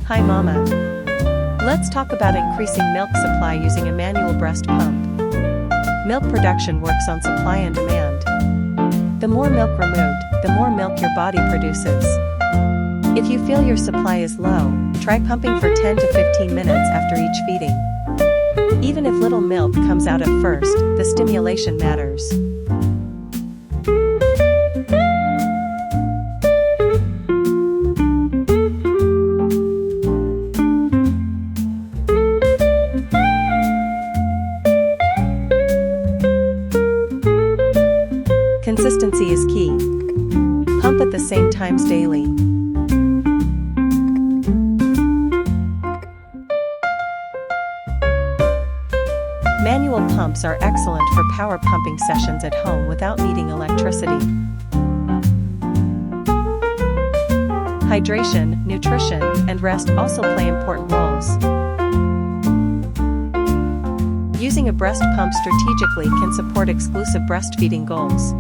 Hi Mama. Let's talk about increasing milk supply using a manual breast pump. Milk production works on supply and demand. The more milk removed, the more milk your body produces. If you feel your supply is low, try pumping for 10 to 15 minutes after each feeding. Even if little milk comes out at first, the stimulation matters. Consistency is key. Pump at the same times daily. Manual pumps are excellent for power pumping sessions at home without needing electricity. Hydration, nutrition, and rest also play important roles. Using a breast pump strategically can support exclusive breastfeeding goals.